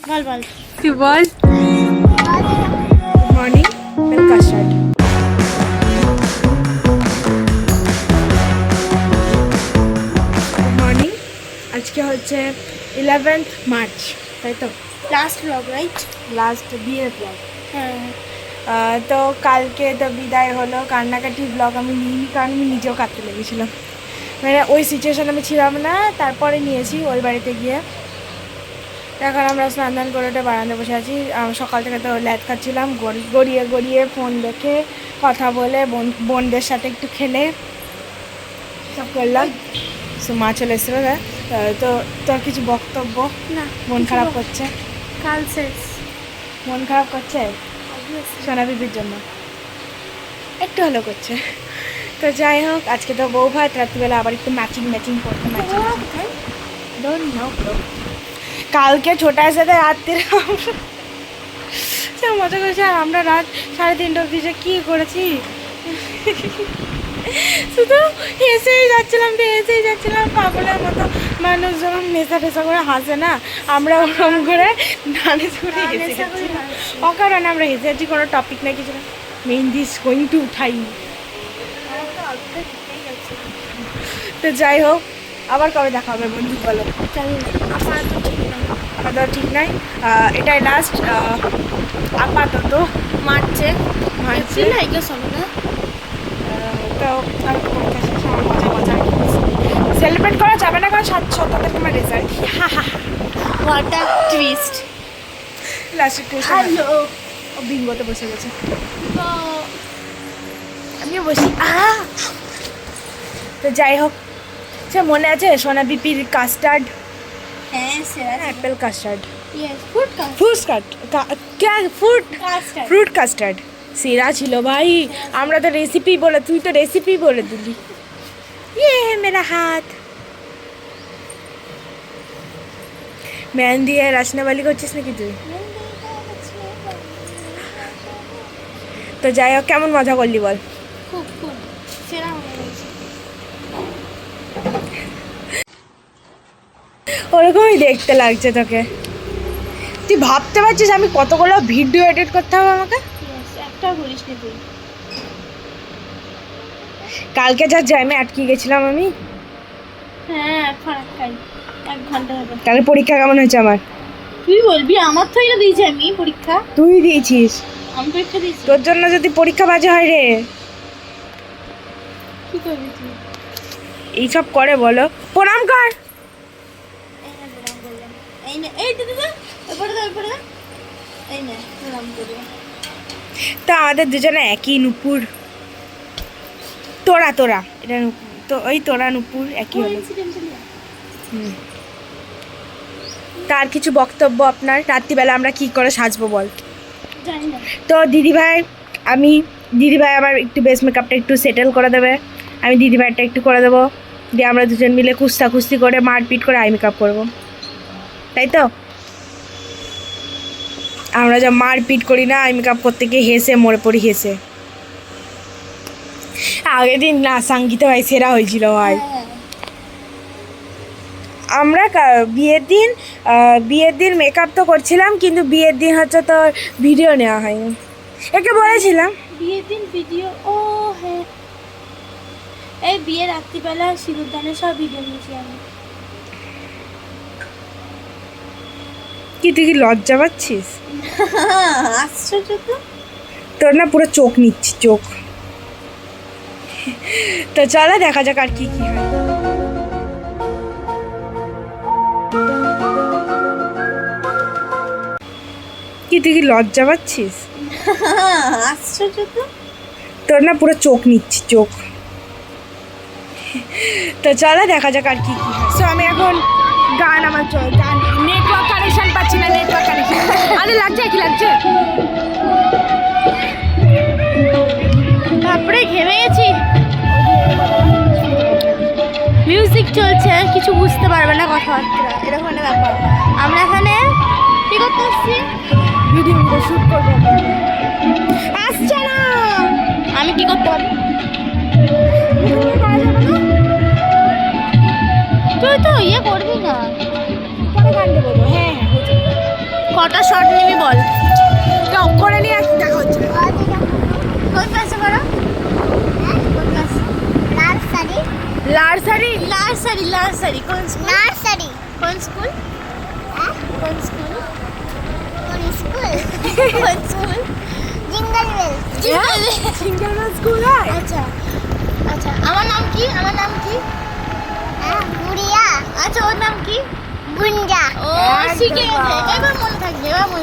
বল বল তুই বল। Morning welcome start. মর্নিং, আজকে হচ্ছে 11th মার্চ, তাই তো? Last blog right? লাস্ট বিয়ের ব্লগ। হ্যাঁ তো কালকে তো বিদায় হলো। কান্নাকাটি ব্লগ আমি নিইনি, কারণ আমি নিজেও কাঁদতে লেগেছিলাম। মানে ওই সিচুয়েশান আমি ছিলাম না, তারপরে নিয়েছি ওই বাড়িতে গিয়ে। এখন আমরা স্নান দান করে ওটা বারান্দা বসে আছি। সকাল থেকে তো ল্যাদ খাচ্ছিলাম, গড়িয়ে গড়িয়ে ফোন দেখে কথা বলে বোনদের সাথে একটু খেলে সব করলাম। সো মা চলে এসেছিলো। তো তোর কিছু বক্তব্য? না, মন খারাপ করছে? কাল শেষ। মন খারাপ করছে সোনা বিবির জন্য? একটু হলেও করছে। তো যাই হোক, আজকে তো বউ ভাত, রাত্রিবেলা আবার একটু ম্যাচিং করতে কালকে ছোটার সাথে রাত্রিরে আমরা মজা করেছি। আর আমরা রাত 3:30 অবধি যে কী করেছি, শুধু হেসেই যাচ্ছিলাম পাগলের মতো। মানুষ যখন নেশা ফেসা করে হাসে না, আমরা ওরকম করে ডানে করে হেসে যাচ্ছি। অকারণে আমরা হেসে যাচ্ছি, কোনো টপিক নেই, কিছু না। মেহেন্দি ইজ গোয়িং টু উঠাই। তো যাই হোক, আবার কবে দেখা হবে বন্ধু বলো? আপাতত ঠিক নাই। এটাই লাস্ট আপাতত মার্চে মার্চে। না এগুলো শোনো না। তো আর পরীক্ষা শেষ, আমার মজা সেলিব্রেট করা যাবে না, কারণ 17 তারিখে আমার result. What a twist. Last tuition hello ও বিঙ্গোতে বসে গেছে, তো আমিও বসি। তো যাই হোক, সে মনে আছে সোনা বিপির কাস্টার্ড? হ্যাঁ sir, apple custard, yes food কাস্ট ফ্রুট কাস্টার্ড সেরা ছিল ভাই। আমরা তো রেসিপি বলে, তুই তো রেসিপি বলে দিলি। ইয়ে মেরা হাত মেহেন্দি আর রসনাবালি করছিস নাকি তুই? তো যাই হোক, কেমন মজা করলি বল? খুব খুব সেরা হয়ে গেছে। ওরকমই দেখতে লাগছে তোকে। তুই ভাবতে পারছিস আমি কতগুলো ভিডিও এডিট করতে হবে আমাকে? ইয়েস, একটা বলিস নি তুই। কালকে যা জ্যামে আটকে গেছিলাম আমি। হ্যাঁ ফারাক্কাই 1 ঘন্টা হবে। কালকে পরীক্ষা কেমন হয়েছে আমার? তুই বলবি, আমার তো এটা দিয়েছি আমি পরীক্ষা। তুই দিয়েছিস, আমি পরীক্ষা দিয়েছি। তোর জন্য যদি পরীক্ষা বাজে হয় রে। কি করবি তুই? এইসব করে বলো, প্রণাম কর। এই না প্রণাম করলাম। এই না, এই দে ওপরে দে। এই না প্রণাম করলাম। তা আমাদের দুজনে একই নুপুর। তোরা এটা তো ওই তোরা নুপুর একই হলো। হুম। তার কিছু বক্তব্য আপনার? রাত্রিবেলা আমরা কি করে সাজবো বল? জানি না। তো দিদিভাই আমার একটু বেস মেকআপটা একটু সেটেল করে দেবে, আমি দিদিভাইটা একটু করে দেবো, দিয়ে আমরা দুজন মিলে কুস্তি করে মারপিট করে আই মেকআপ করবো, তাই তো? আমরা যা মারপিট করি না আই মেকআপ করতে গিয়ে, হেসে মরে পড়ি হেসে। আগের দিন না সঙ্গীতা ভাই সেরা হয়েছিল ভাই। হ্যাঁ। আমরা বিয়ের দিন মেকআপ তো করছিলাম, কিন্তু বিয়ের দিন হচ্ছে তো ভিডিও নেওয়া হয়নি। একে বলেছিলাম বিয়ের দিন ভিডিও, ও হ্যাঁ, এই বিয়ের রাত্রিবেলা সিঁদুরদানের সব ভিডিও নিয়েছি আমি। কি তুই কি লজ্জা পাচ্ছিস? আশ্চর্য তো। তোর না পুরো চোখ নিচ্ছি, চোখ। তো চলো দেখা যাক আর কি কি হয়। কি তুই কি লজ্জা পাচ্ছিস? আশ্চর্য তো। তোর না পুরো চোখ নিচ্ছি, চোখ। তো চলো দেখা যাক আর কি কি হয়। সো আমি এখন গান নেটওয়ার্ক কানেকশন পাচ্ছি না, নেটওয়ার্ক কানেকশন। আরে লাগছে, কি লাগছে? তারপরে ঘেমে গেছি। মিউজিক চলছে, কিছু বুঝতে পারবে না কথাবার্তা, এরকম একটা ব্যাপার। আমরা এখানে কি করতে আসছি? ভিডিও শুট করবো। আসছে না, আমি কি করতে পারি? তুই তো ইয়ে করবি না। পরে গান দেবো। হ্যাঁ কটা শট নিবি বল। করে নিয়ে দেখা হচ্ছে। কোন ক্লাসে পড়ো? কোন ক্লাস? নার্সারি। নার্সারি কোন স্কুল? নার্সারি। কোন স্কুল? কোন স্কুল? কোন স্কুল? কোন school? Jingle bell. Jingle bell school. আচ্ছা আচ্ছা, আমার নাম কি? গুড়িয়া। আচ্ছা, ওর নাম কি? গুঞ্জা। ও শিখে গেছে, এবার মনে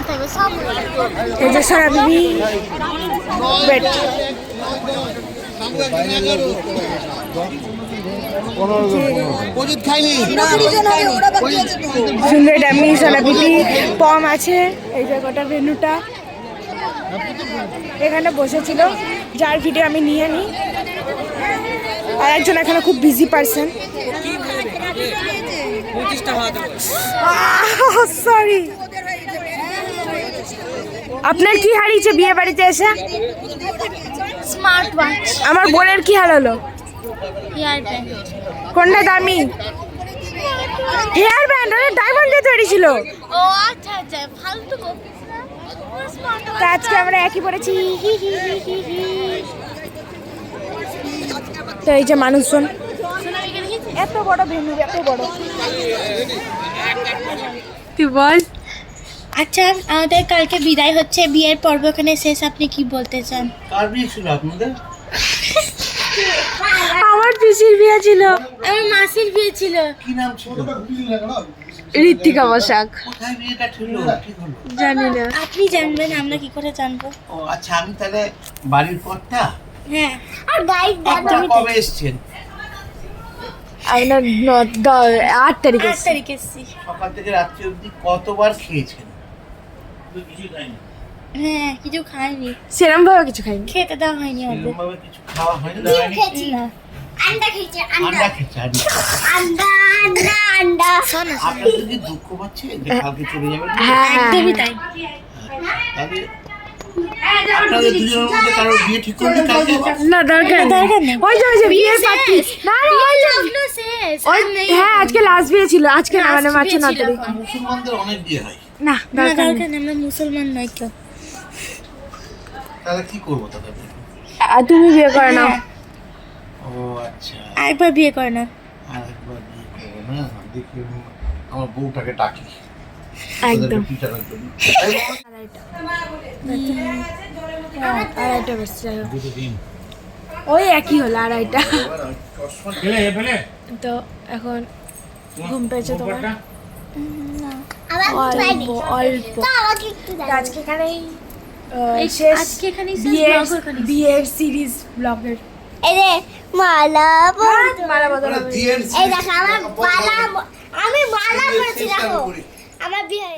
থাকবে সব মনে থাকবে। এই যে সারা বিবি বেড। সুন্দর ডামি সারা বিবি পম আছে। এই জায়গাটা ভেন্যুটা এখানে বসেছিল, যার ভিডিও আমি নিয়ে নিই। আর একজন এখানে খুব বিজি পারসন। সরি। আপনার কি হারিয়েছে বিয়ে বাড়িতে এসে? Smart watch. আমার বোনের কি হার হলো? Hair band. কোনটা দামি? Hair band. ওটা ডায়মন্ড দিয়ে তৈরি ছিল। ও আচ্ছা আচ্ছা, ফালতু বকিস না। স্মার্ট তা আজকে আমরা একই পড়েছি। তো এই যে মানুষজন, এত বড় ভেন্যু, এত বড়। তুই বল। আচ্ছা, আমাদের কালকে বিদায় হচ্ছে, বিয়ের পর্ব এখানে শেষ, আপনি কি বলতে চান? কার বিয়ে ছিল আপনাদের? আমার পিসির বিয়ে ছিল। আমার মাসির বিয়ে ছিল। কি নাম ছিল? ঋত্বিকা বসাক। কোথায় বিয়েটা ছিল? ঠিক হলো? জানি না। আপনি জানবেন, আমরা কি করে জানবো? ও আচ্ছা, আমি তাহলে বাড়ির পরটা। হ্যাঁ, আর গাইড আপনারা কবে এসছেন? আমরা 8 তারিখ 8 তারিখ এসেছি। সকাল থেকে রাত্রি অবধি কতবার খেয়েছেন? হ্যাঁ, কিছু খাইনি, সেরম ভাবে কিছু খাইনি। খেতে দেওয়া হয়নি আমাদের। সেরকমভাবে কিছু খাওয়া হয়নি? না। আন্ডা খেয়েছে, আন্ডা। শোন না, আপনাদের কি দুঃখ পাচ্ছে যে কালকে চলে যাবেন? হ্যাঁ, একদমই তাই। তাহলে আপনাদের দুজনের মধ্যে কারোর বিয়ে ঠিক করলে কালকে? না দরকার নেই। ওই যে বিয়ের পার্টি। না না, ওই যে শেষ। ওই হ্যাঁ, আজকে লাস্ট বিয়ে ছিল। আজকে না, মানে মার্চে 9 তারিখ। মুসলমানদের অনেক বিয়ে হয়। না না, দরকার দরকার নেই। নেই, আমরা মুসলমান নই তো। তাহলে কি করবো তাদের? আর তুমি বিয়ে করে নাও। ও আচ্ছা, আরেকবার বিয়ে করে না। আর একবার বিয়ে করবো না। দেখি আমার বউটাকে ডাকি একদম। পিটানোর জন্য। 2:30 বেজে যাই হোক। ওই একই হলো 2:30। তো এখন ঘুম পেয়েছে তোমার? অল্প অল্প। আজকে এখানেই শেষ আজকে এখানেই শেষ, ব্লগ এখানেই শেষ। বিয়ের সিরিজ ব্লগের। এই যে মালা মালা বদল হবে। দিয়ের এই দেখো আমার মালা, আমি মালা পরেছি দেখো আমার বিয়ে